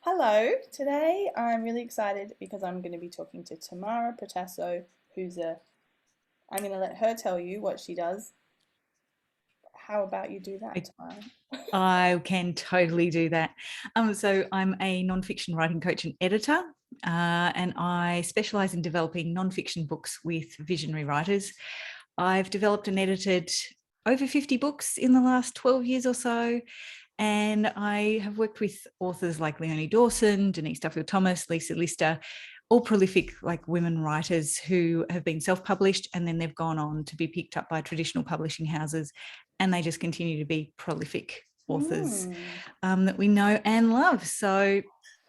Hello, today I'm really excited because I'm going to be talking to Tamara Protassow, I'm going to let her tell you what she does. How about you do that, I Tamara? I can totally do that. So I'm a nonfiction writing coach and editor, and I specialise in developing nonfiction books with visionary writers. I've developed and edited over 50 books in the last 12 years or so, and I have worked with authors like Leonie, Dawson, Denise Duffield Thomas, Lisa Lister, all prolific like women writers who have been self-published and then they've gone on to be picked up by traditional publishing houses, and they just continue to be prolific authors Mm, that we know and love. So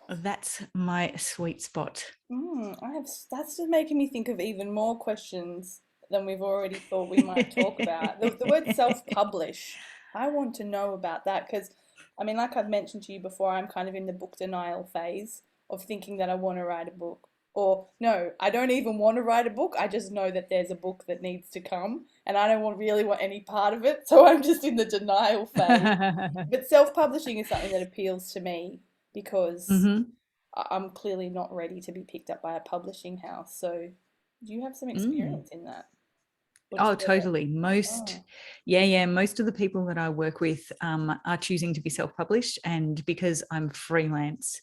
that's my sweet spot. that's just making me think of even more questions than we've already thought we might talk about. The word self-publish, I want to know about that because, like I've mentioned to you before, I'm kind of in the book denial phase of thinking that I want to write a book. Or, no, I don't even want to write a book. I just know that there's a book that needs to come and I don't really want any part of it. So I'm just in the denial phase. But self-publishing is something that appeals to me because Mm-hmm. I'm clearly not ready to be picked up by a publishing house. So, do you have some Mm. experience in that? Or Oh, just never? totally. Oh. Most of the people that I work with are choosing to be self-published, and because I'm freelance,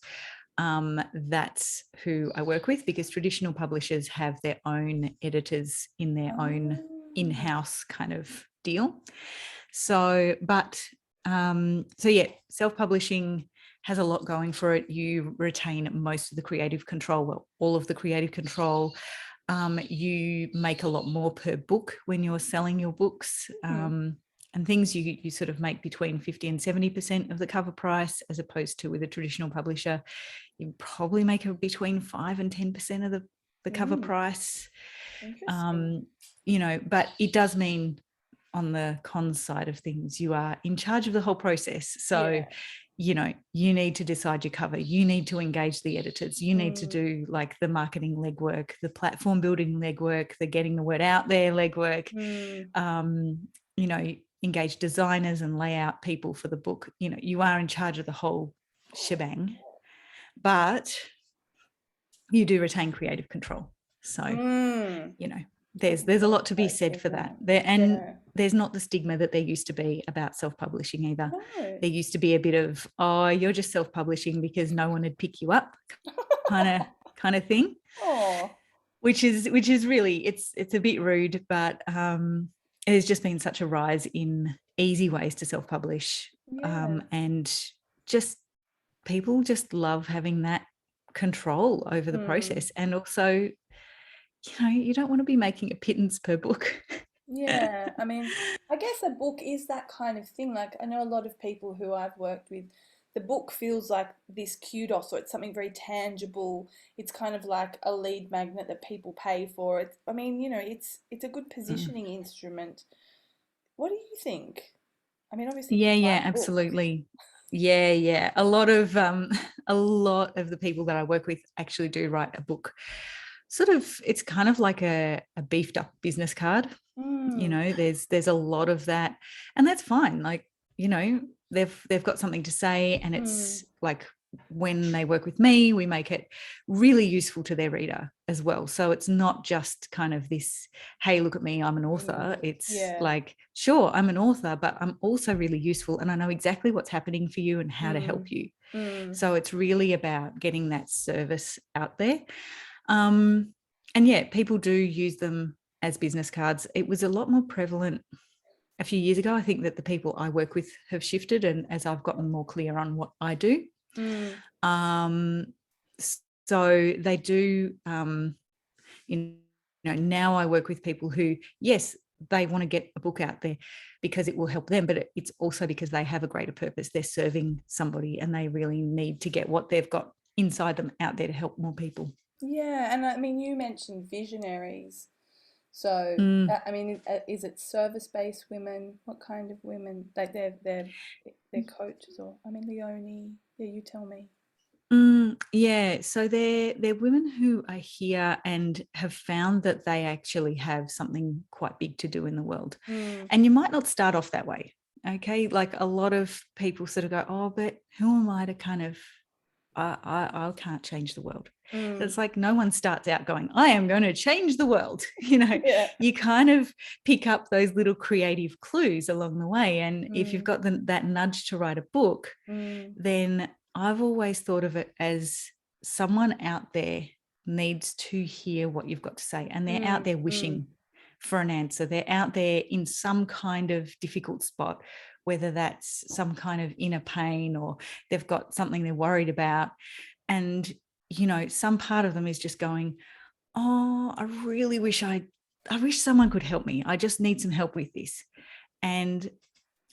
that's who I work with. Because traditional publishers have their own editors in their own Oh. in-house kind of deal. So yeah, self-publishing has a lot going for it. You retain most of the creative control, well, all of the creative control. You make a lot more per book when you're selling your books. Hmm. And things you sort of make between 50 and 70% of the cover price, as opposed to with a traditional publisher, you probably make between 5 and 10% of the cover Mm. price. Interesting. Um, but it does mean on the cons side of things, you are in charge of the whole process. So, Yeah. you need to decide your cover, you need to engage the editors, you need to Mm. do like the marketing legwork, the platform building legwork, the getting the word out there legwork, Mm. um, you know, engage designers and layout people for the book. You are in charge of the whole shebang, but you do retain creative control. So, Mm. you know, That's there's a lot to be so said for that. different. And Yeah. there's not the stigma that there used to be about self-publishing either. No. There used to be a bit of, oh, you're just self-publishing because no one would pick you up, kind of kind of thing, Oh. which is really, it's a bit rude, but it has just been such a rise in easy ways to self-publish, Yeah. and just people just love having that control over the Hmm. process. And also, you don't want to be making a pittance per book. Yeah, I guess a book is that kind of thing. Like, I know a lot of people who I've worked with, the book feels like this kudos, or it's something very tangible. It's kind of like a lead magnet that people pay for. It's a good Mm. positioning instrument. What do you think? Obviously Yeah, you yeah, write books. absolutely. Yeah, yeah. A lot of the people that I work with actually do write a book. Sort of, it's kind of like a beefed up business card. Mm, There's a lot of that, and that's fine. Like, they've got something to say, and mm, it's like when they work with me, we make it really useful to their reader as well. So it's not just kind of this, hey, look at me, I'm an author. It's yeah. like, sure, I'm an author, but I'm also really useful, and I know exactly what's happening for you and how to Mm, help you. mm, So it's really about getting that service out there. um, and yeah, people do use them as business cards. It was a lot more prevalent a few years ago. I think that the people I work with have shifted, and as I've gotten more clear on what I do, mm. um, so they do. Now I work with people who, yes, they want to get a book out there because it will help them, but it's also because they have a greater purpose. They're serving somebody, and they really need to get what they've got inside them out there to help more people. Yeah, and you mentioned visionaries. So, Mm. is it service-based women? What kind of women? Like they're coaches, or Leonie. Yeah, you tell me. Yeah, so they're women who are here and have found that they actually have something quite big to do in the world. Mm, And you might not start off that way. Okay, like a lot of people sort of go, oh, but who am I to kind of I can't change the world. Mm. It's like no one starts out going, I am going to change the world. You know, Yeah. you kind of pick up those little creative clues along the way. And if you've got that nudge to write a book, then I've always thought of it as someone out there needs to hear what you've got to say. And they're out there wishing for an answer. They're out there in some kind of difficult spot, whether that's some kind of inner pain or they've got something they're worried about. And, you know, some part of them is just going, oh, I really wish I wish someone could help me. I just need some help with this. And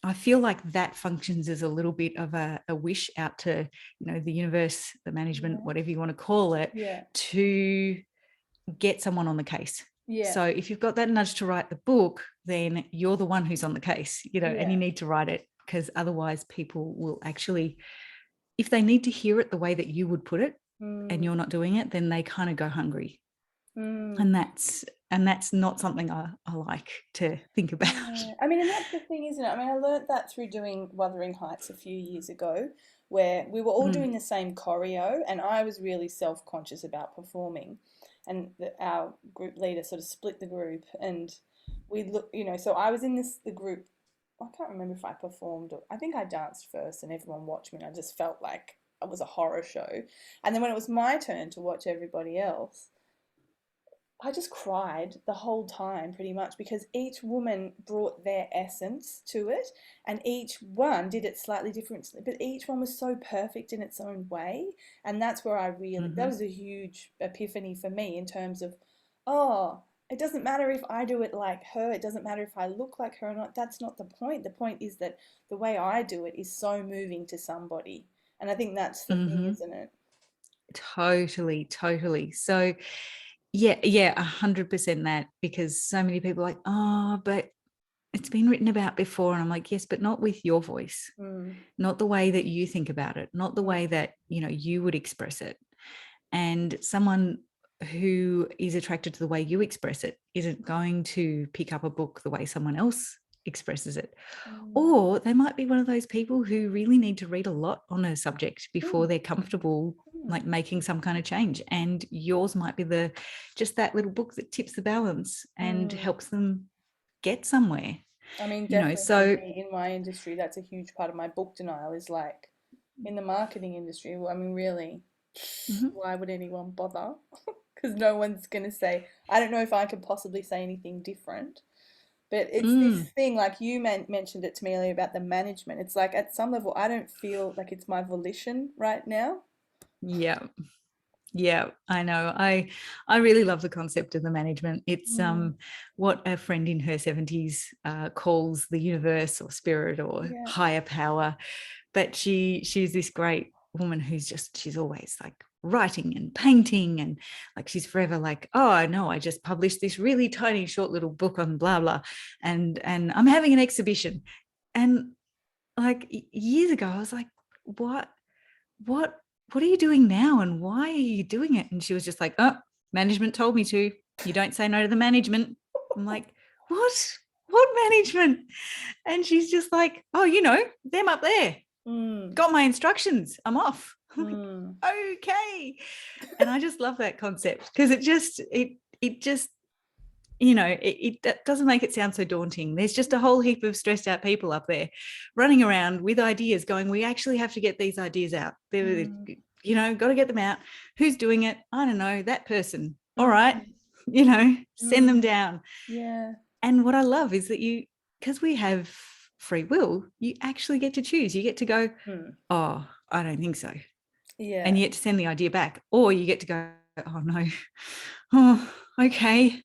I feel like that functions as a little bit of a wish out to, you know, the universe, the management, whatever you want to call it, to get someone on the case. So if you've got that nudge to write the book, then you're the one who's on the case, you know, and you need to write it, because otherwise people will actually, if they need to hear it the way that you would put it and you're not doing it, then they kind of go hungry. And that's not something I like to think about. Yeah. I mean, and that's the thing, isn't it? I mean, I learnt that through doing Wuthering Heights a few years ago, where we were all doing the same choreo, and I was really self-conscious about performing. And our group leader sort of split the group, and we look, you know, so I was in the group. I can't remember if I performed or I think I danced first, and everyone watched me, and I just felt like it was a horror show. And then when it was my turn to watch everybody else, I just cried the whole time pretty much, because each woman brought their essence to it, and each one did it slightly differently, but each one was so perfect in its own way. And that's where I really, that was a huge epiphany for me in terms of, oh, it doesn't matter if I do it like her, it doesn't matter if I look like her or not. That's not the point. The point is that the way I do it is so moving to somebody. And I think that's the thing, isn't it? Totally. So yeah, 100% that, because so many people are like, oh, but it's been written about before. And I'm like, yes, but not with your voice, not the way that you think about it, not the way that, you know, you would express it. And someone who is attracted to the way you express it isn't going to pick up a book the way someone else expresses it. Or they might be one of those people who really need to read a lot on a subject before they're comfortable like making some kind of change. And yours might be just that little book that tips the balance and helps them get somewhere. I mean, You know, definitely for so me in my industry, that's a huge part of my book denial is like in the marketing industry. Well, I mean, really, why would anyone bother? Because no one's going to say, I don't know if I could possibly say anything different. But it's this thing, like you mentioned it to me earlier about the management. It's like at some level, I don't feel like it's my volition right now. yeah, I know. I really love the concept of the management. It's what a friend in her 70s calls the universe or spirit or higher power. But she's this great woman she's always like writing and painting, and like she's forever like, oh no, I just published this really tiny short little book on blah blah, and I'm having an exhibition. And like years ago I was like, what are you doing now, and why are you doing it? And she was just like, oh, management told me to. You don't say no to the management. I'm like, what management? And she's just like, oh, you know, them up there. Got my instructions, I'm off. I'm like, okay. And I just love that concept, because it just you know, it doesn't make it sound so daunting. There's just a whole heap of stressed out people up there running around with ideas going, we actually have to get these ideas out. You know, got to get them out. Who's doing it? I don't know, that person. All right, you know, send them down. Yeah. And what I love is that because we have free will, you actually get to choose. You get to go, oh, I don't think so. Yeah. And you get to send the idea back, or you get to go, oh no, oh, okay.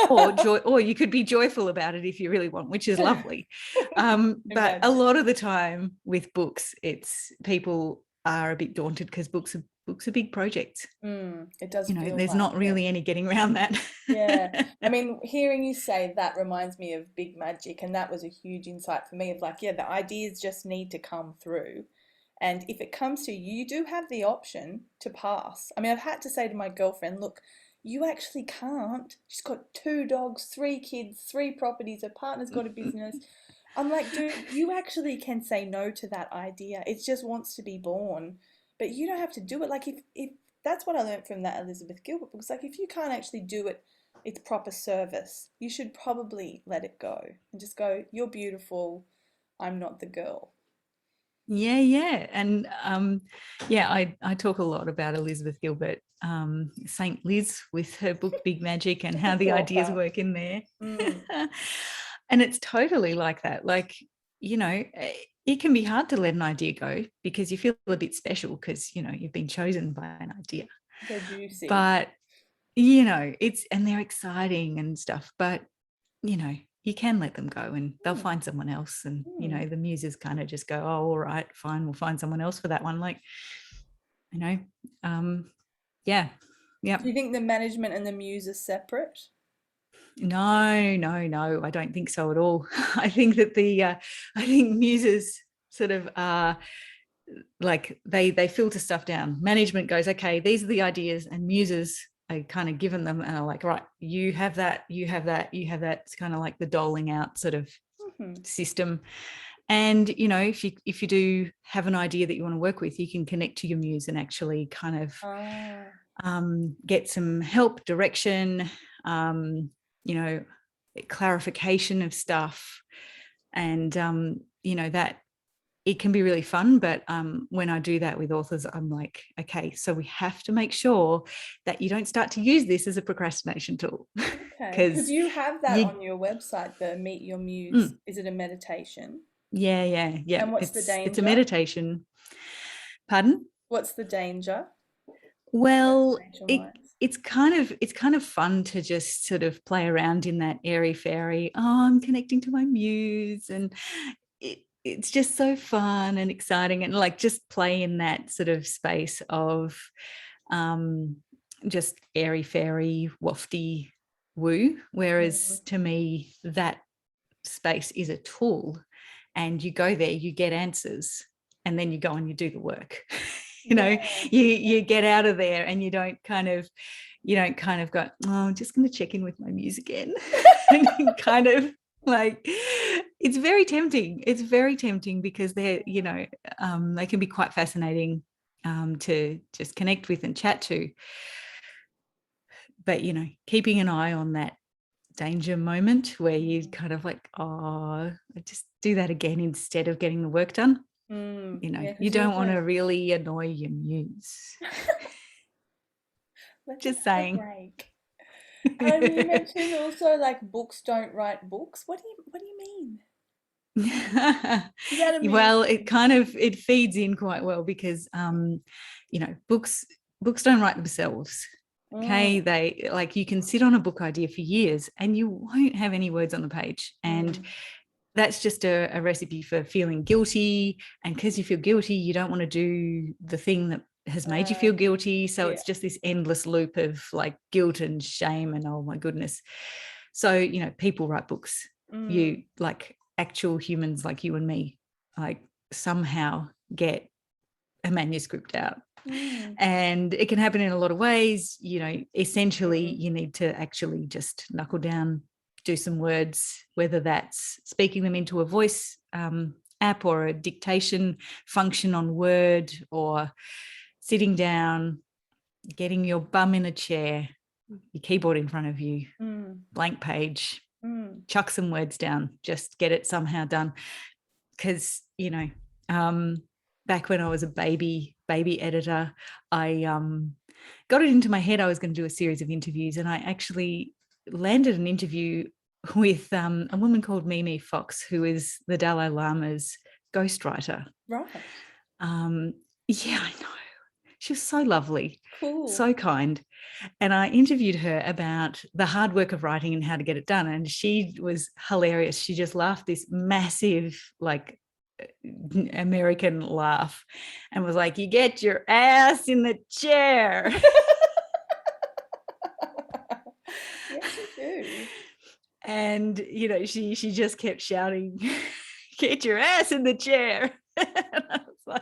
or you could be joyful about it if you really want, which is lovely. But a lot of the time with books, it's people are a bit daunted because books are big projects. It does, you know, feel there's like not really any getting around that. Yeah. I mean, hearing you say that reminds me of Big Magic, and that was a huge insight for me of like, yeah, the ideas just need to come through. And if it comes to you, you do have the option to pass. I mean, I've had to say to my girlfriend, look, you actually can't. She's got 2 dogs, 3 kids, 3 properties, her partner's got a business. I'm like, dude, you actually can say no to that idea. It just wants to be born. but you don't have to do it. Like if that's what I learned from that Elizabeth Gilbert book. It's like if you can't actually do it, it's proper service. You should probably let it go and just go, you're beautiful. I'm not the girl. Yeah. And yeah, I talk a lot about Elizabeth Gilbert, Saint Liz, with her book Big Magic, and how the ideas work in there. And it's totally like that. Like, you know, it can be hard to let an idea go because you feel a bit special because, you know, you've been chosen by an idea. They're juicy. But, you know, and they're exciting and stuff, but, you know, you can let them go and they'll find someone else. And, you know, the muses kind of just go, oh, all right, fine, we'll find someone else for that one. Like, you know, yeah. Do you think the management and the muse are separate? No, I don't think so at all. I think that I think muses sort of are like they filter stuff down. Management goes, okay, these are the ideas, and muses are kind of given them and are like, right, you have that, you have that, you have that. It's kind of like the doling out sort of system. And, you know, if you do have an idea that you want to work with, you can connect to your muse and actually kind of get some help, direction, you know, clarification of stuff. And, you know, that it can be really fun. But when I do that with authors, I'm like, okay, so we have to make sure that you don't start to use this as a procrastination tool. Okay, because you have that on your website, the Meet Your Muse. Is it a meditation? Yeah. And what's the danger? It's a meditation. Pardon? What's the danger? Well, it's kind of fun to just sort of play around in that airy fairy. Oh, I'm connecting to my muse, and it's just so fun and exciting, and like just play in that sort of space of just airy fairy wafty woo. Whereas to me, that space is a tool, and you go there, you get answers, and then you go and you do the work. You know, you get out of there and you don't kind of go, oh, I'm just going to check in with my muse again. And kind of like, it's very tempting. It's very tempting because they're, you know, they can be quite fascinating to just connect with and chat to. But, you know, keeping an eye on that danger moment where you kind of like, oh, I just do that again instead of getting the work done. You know, you don't want to really annoy your muse. Just saying. Break. And you mentioned also like books don't write books. What do you mean? Well, it feeds in quite well because you know, books don't write themselves. Okay, they like, you can sit on a book idea for years and you won't have any words on the page, and that's just a recipe for feeling guilty. And because you feel guilty, you don't want to do the thing that has made you feel guilty. So it's just this endless loop of like guilt and shame and, oh my goodness. So, you know, people write books. You, like actual humans like you and me, like somehow get a manuscript out. And it can happen in a lot of ways. You know, essentially you need to actually just knuckle down, do some words, whether that's speaking them into a voice app or a dictation function on Word, or sitting down, getting your bum in a chair, your keyboard in front of you, blank page, chuck some words down, just get it somehow done. Because, you know, back when I was a baby editor, I got it into my head I was going to do a series of interviews, and I actually landed an interview with a woman called Mimi Fox, who is the Dalai Lama's ghostwriter. Right. Yeah, I know. She was so lovely, cool, so kind. And I interviewed her about the hard work of writing and how to get it done. And she was hilarious. She just laughed this massive, like, American laugh and was like, you get your ass in the chair. Yes, you do. And, you know, she just kept shouting, get your ass in the chair. And I was like,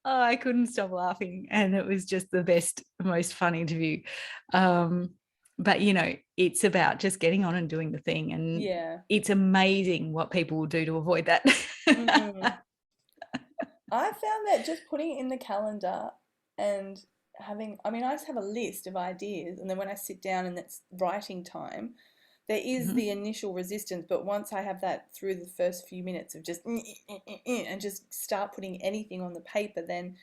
oh, I couldn't stop laughing. And it was just the best, most fun interview. But, you know, it's about just getting on and doing the thing. And it's amazing what people will do to avoid that. I found that just putting it in the calendar and having, I mean, I just have a list of ideas, and then when I sit down and it's writing time, there is Mhm. the initial resistance, but once I have that through the first few minutes of just and just start putting anything on the paper, then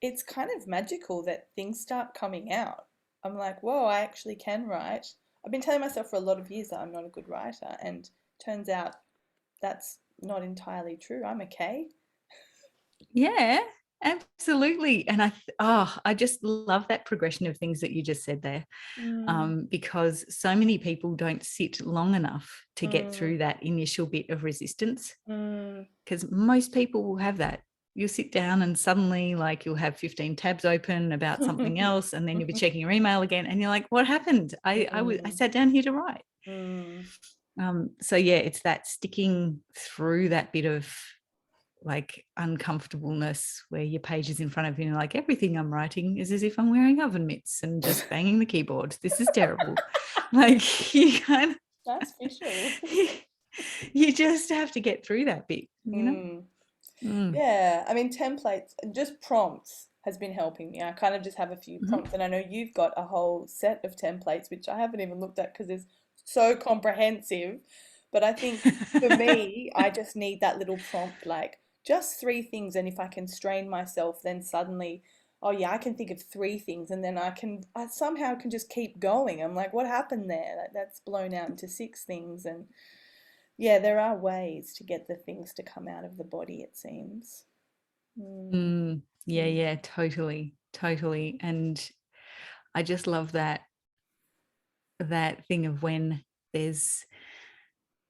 it's kind of magical that things start coming out. I'm like, whoa, I actually can write. I've been telling myself for a lot of years that I'm not a good writer, and turns out that's not entirely true. I'm okay. Yeah, absolutely. And I just love that progression of things that you just said there, Mm, because so many people don't sit long enough to get mm, through that initial bit of resistance. mm. Because most people will have that. You'll sit down and suddenly, like, you'll have 15 tabs open about something else, and then you'll be checking your email again, and you're like, "What happened? I Mm, sat down here to write." mm. So yeah, it's that sticking through that bit of like uncomfortableness where your page is in front of you and like everything I'm writing is as if I'm wearing oven mitts and just banging the keyboard. This is terrible. Like you kind Nice visual. of you just have to get through that bit, you know? Mm. Mm. Yeah, I mean, templates, just prompts has been helping me. I kind of just have a few Mhm. prompts, and I know you've got a whole set of templates, which I haven't even looked at because it's so comprehensive. But I think for me, I just need that little prompt, like just three things, and if I can strain myself, then suddenly, oh yeah, I can think of three things, and then I somehow can just keep going. I'm like, what happened there? That's blown out into six things, and yeah, there are ways to get the things to come out of the body, it seems. Mm, Yeah, mm, yeah, totally, totally. And I just love that thing of when there's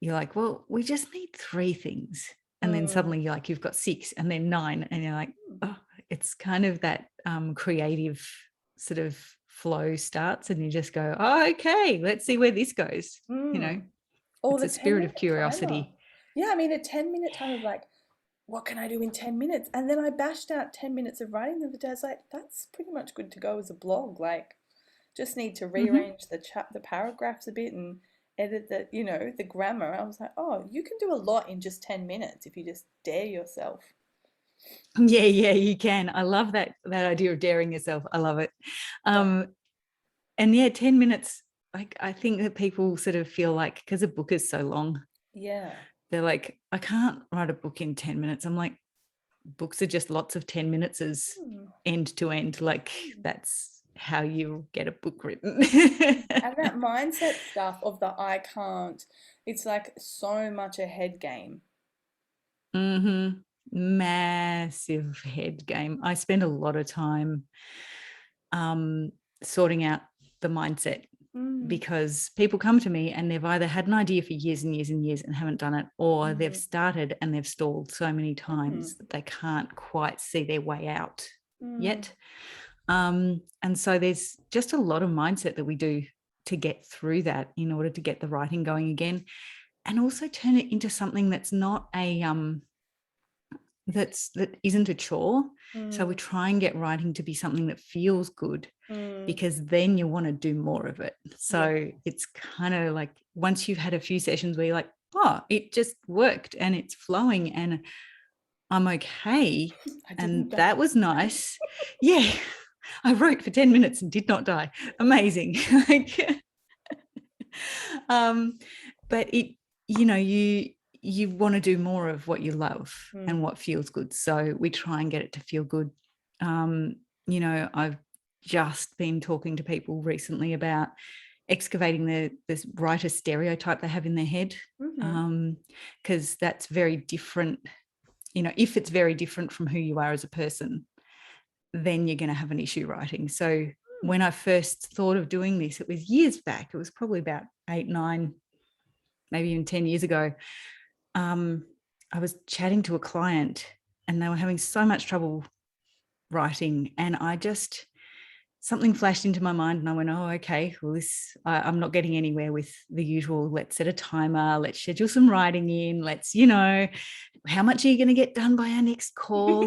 you're like, well, we just need three things. And then mm, suddenly you're like, you've got six and then nine. And you're like, oh, it's kind of that creative sort of flow starts and you just go, oh, okay, let's see where this goes. You know, mm. Or it's the a spirit of 10-minute timer. curiosity. Yeah, I mean, a 10-minute timer of like, what can I do in 10 minutes? And then I bashed out 10 minutes of writing the other day. I was like, that's pretty much good to go as a blog. Like, just need to Mm-hmm. rearrange the paragraphs a bit and edit the grammar. I was like, oh, you can do a lot in just 10 minutes if you just dare yourself. Yeah, yeah, you can. I love that idea of daring yourself. I love it. Yeah. Um, and yeah, 10 minutes, like I think that people sort of feel like because a book is so long, Yeah. they're like, I can't write a book in 10 minutes. I'm like, books are just lots of 10 minutes as Hmm. end to end. Like Hmm. that's how you get a book written. And that mindset stuff of the I can't, it's like so much a head game. Mm-hmm. Massive head game. I spend a lot of time um, sorting out the mindset Mm, because people come to me and they've either had an idea for years and years and years and haven't done it, or they've mm, started and they've stalled so many mm, times that they can't quite see their way out mm, yet. And so there's just a lot of mindset that we do to get through that in order to get the writing going again, and also turn it into something that's not a that isn't a chore. So we mm, try and get writing to be something that feels good, mm. because then you want to do more of it. Yeah. So it's kind of like once you've had a few sessions where you're like, oh, it just worked and it's flowing and I'm okay. I didn't And that die. was nice. Yeah. I wrote for 10 minutes and did not die. Amazing. Like, um, but you want to do more of what you love and Mm, what feels good. So we try and get it to feel good. Um, I've just been talking to people recently about excavating this writer stereotype they have in their head. mm-hmm. Because that's very different. If it's very different from who you are as a person, then you're going to have an issue writing. So when I first thought of doing this, it was years back. It was probably about 8, 9, maybe even 10 years ago. I was chatting to a client and they were having so much trouble writing. And something flashed into my mind and I went, oh, okay, well, I'm not getting anywhere with the usual, let's set a timer, let's schedule some writing in, how much are you going to get done by our next call?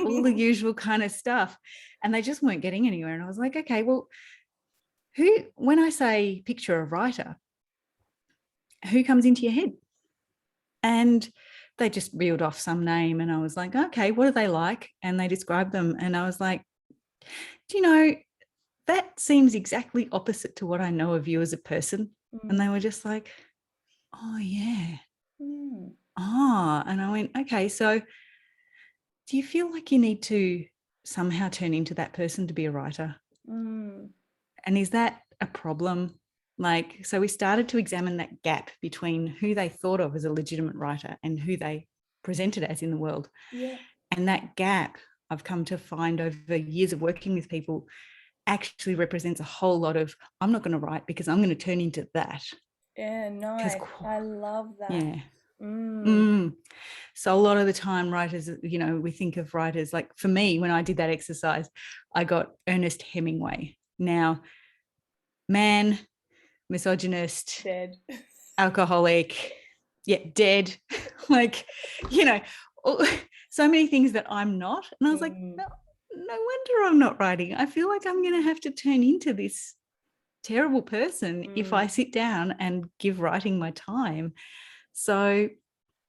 All the usual kind of stuff. And they just weren't getting anywhere. And I was like, okay, well, when I say picture a writer, who comes into your head? And they just reeled off some name, and I was like, okay, what do they like? And they described them, and I was like, do you know, that seems exactly opposite to what I know of you as a person. And they were just like, oh yeah. And I went, okay, so do you feel like you need to somehow turn into that person to be a writer? And is that a problem? Like, so we started to examine that gap between who they thought of as a legitimate writer and who they presented as in the world. Yeah. And that gap, I've come to find over years of working with people, actually represents a whole lot of, I'm not going to write because I'm going to turn into that. Yeah, nice. I love that. Yeah. So a lot of the time writers, you know, we think of writers, like for me, when I did that exercise, I got Ernest Hemingway. Now, man, misogynist, dead, alcoholic, dead. Like, you know, so many things that I'm not. And I was like, no wonder I'm not writing. I feel like I'm going to have to turn into this terrible person if I sit down and give writing my time. So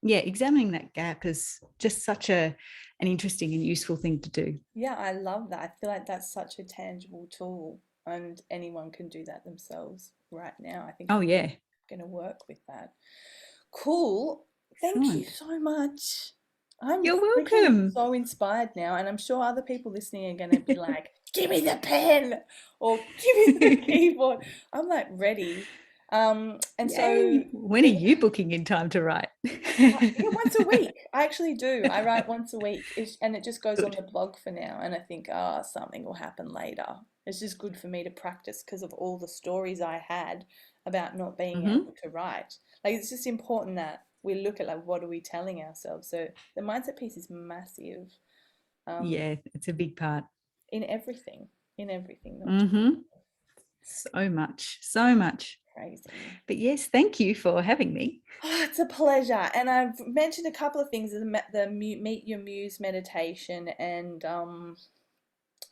examining that gap is just such an interesting and useful thing to do. Yeah, I love that. I feel like that's such a tangible tool, and anyone can do that themselves right now. I think I'm going to work with that. Cool. Thank you so much. I'm You're freaking welcome. so inspired now, and I'm sure other people listening are going to be like, give me the pen or give me the keyboard. I'm like ready. And so when are you booking in time to write? once a week. I actually do. I write once a week, and it just goes on the blog for now. And I think, something will happen later. It's just good for me to practice because of all the stories I had about not being able to write. Like, it's just important that we look at, like, what are we telling ourselves? So the mindset piece is massive. It's a big part. In everything. Not just so much. Crazy. But yes, thank you for having me. Oh, it's a pleasure. And I've mentioned a couple of things, the Meet Your Muse meditation and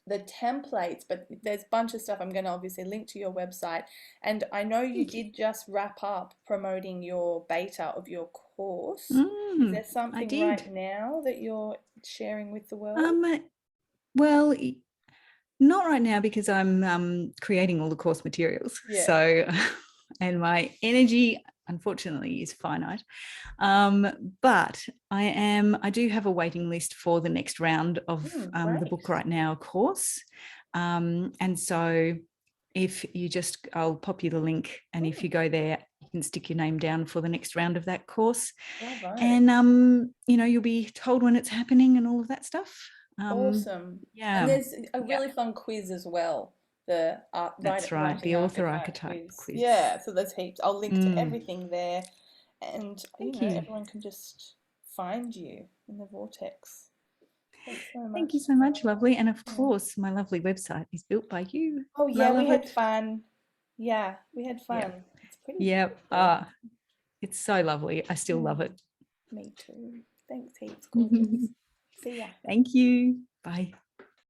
the templates, but there's a bunch of stuff. I'm going to obviously link to your website. And I know you did just wrap up promoting your beta of your course. Is there something right now that you're sharing with the world? Well, not right now because I'm creating all the course materials. So, and my energy, unfortunately, is finite. But I do have a waiting list for the next round of the Book Right Now course. And so if you I'll pop you the link, and if you go there, you can stick your name down for the next round of that course. Bravo. And, you'll be told when it's happening and all of that stuff. Awesome. Yeah. And there's a really fun quiz as well. The That's right, the author archetype quiz. Yeah, so there's heaps. I'll link to everything there, and everyone can just find you in the vortex. Thanks so much. Thank you so much, lovely. And of course, my lovely website is built by you. Oh yeah, we had fun. Yeah, we had fun. Yeah. It's pretty. Yeah. It's so lovely. I still love it. Me too. Thanks heaps, gorgeous. See ya. Thank you. Bye.